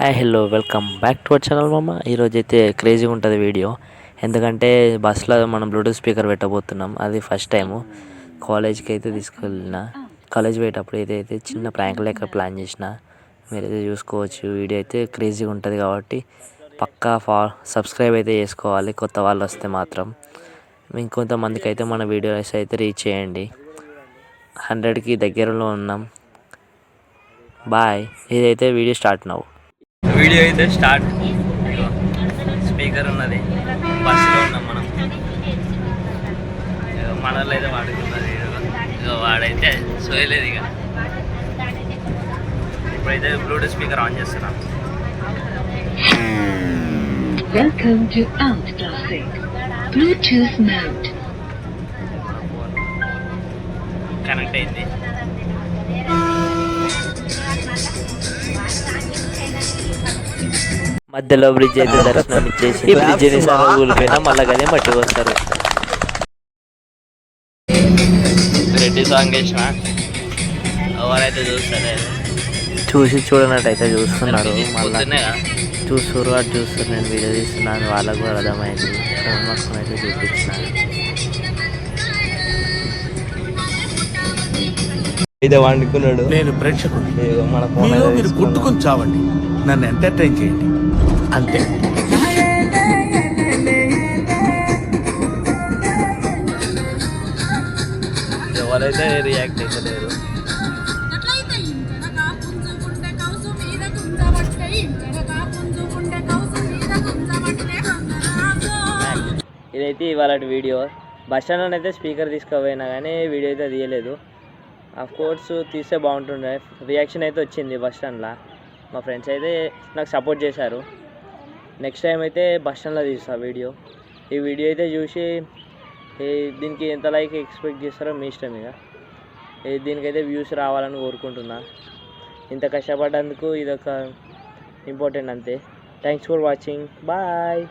Hi hello welcome back to our channel మామ. ఈరోజు అయితే క్రేజీగా ఉంటుంది వీడియో. ఎందుకంటే బస్సులో మనం బ్లూటూత్ స్పీకర్ పెట్టబోతున్నాం. అది ఫస్ట్ టైము కాలేజ్కి అయితే తీసుకెళ్ళిన. కాలేజ్ పోయేటప్పుడు అయితే చిన్న ప్రాంక్ లెక్క ప్లాన్ చేసిన. మీరైతే చూసుకోవచ్చు. వీడియో అయితే క్రేజీగా ఉంటుంది కాబట్టి పక్కా సబ్స్క్రైబ్ అయితే చేసుకోవాలి కొత్త వాళ్ళు వస్తే మాత్రం. ఇంకొంతమందికి అయితే మన వీడియోస్ అయితే రీచ్ చేయండి. 100కి దగ్గరలో ఉన్నాం. బాయ్. ఇదైతే వీడియో స్టార్ట్ నవ్వు. వీడియో అయితే స్టార్ట్. స్పీకర్ ఉన్నది, బస్సులో ఉన్నాం మనం. మనలో అయితే వాడుకున్నది, వాడైతే సోయలేదు. ఇక ఇప్పుడైతే బ్లూటూత్ స్పీకర్ ఆన్ చేస్తున్నాం. Welcome to Out Classic Bluetooth mode. Connect అయింది. మధ్యలో బ్రిడ్జ్ అయితే దర్శనం ఇచ్చేసి బ్రిడ్జ్ ఎన్నిసార్లు కూలిపోయినా మళ్ళీ అదే మట్టి వస్తారు. రెడ్డి సాంగ్ వేసిన ఎవరైతే చూస్తారు, చూడనట్టయితే చూస్తున్నారు. మళ్ళీ చూస్తారు అటు చూస్తారు. నేను వీడియో తీస్తున్నాను, వాళ్ళకు కూడా అర్థమైంది. ఫోన్ మొత్తం అయితే చూపించినాను. అయితే వండుకున్నాడు. నేను ప్రేక్షకుడు. మన ఫోన్ మీరు పుట్టుకొని చావండి, నన్ను ఎంటర్టైన్ చేయండి అంతే. ఎవరైతే రియాక్ట్ అయితే లేరు. ఇదైతే ఇవాళ వీడియో. బస్ స్టాండ్ అయితే స్పీకర్ తీసుకుపోయినా కానీ వీడియో అయితే తీయలేదు. ఆఫ్ కోర్స్ తీస్తే బాగుంటుండే. రియాక్షన్ అయితే వచ్చింది బస్ స్టాండ్లో. మా ఫ్రెండ్స్ అయితే నాకు సపోర్ట్ చేశారు. నెక్స్ట్ టైం అయితే బస్ స్టాండ్లో తీస్తాను వీడియో. ఈ వీడియో అయితే చూసి దీనికి ఎంత లైక్ ఎక్స్పెక్ట్ చేస్తారో మీ ఇష్టం. ఇక దీనికైతే వ్యూస్ రావాలని కోరుకుంటున్నా. ఇంత కష్టపడ్డందుకు ఇదొక ఇంపార్టెంట్ అంతే. Thanks for watching. బాయ్.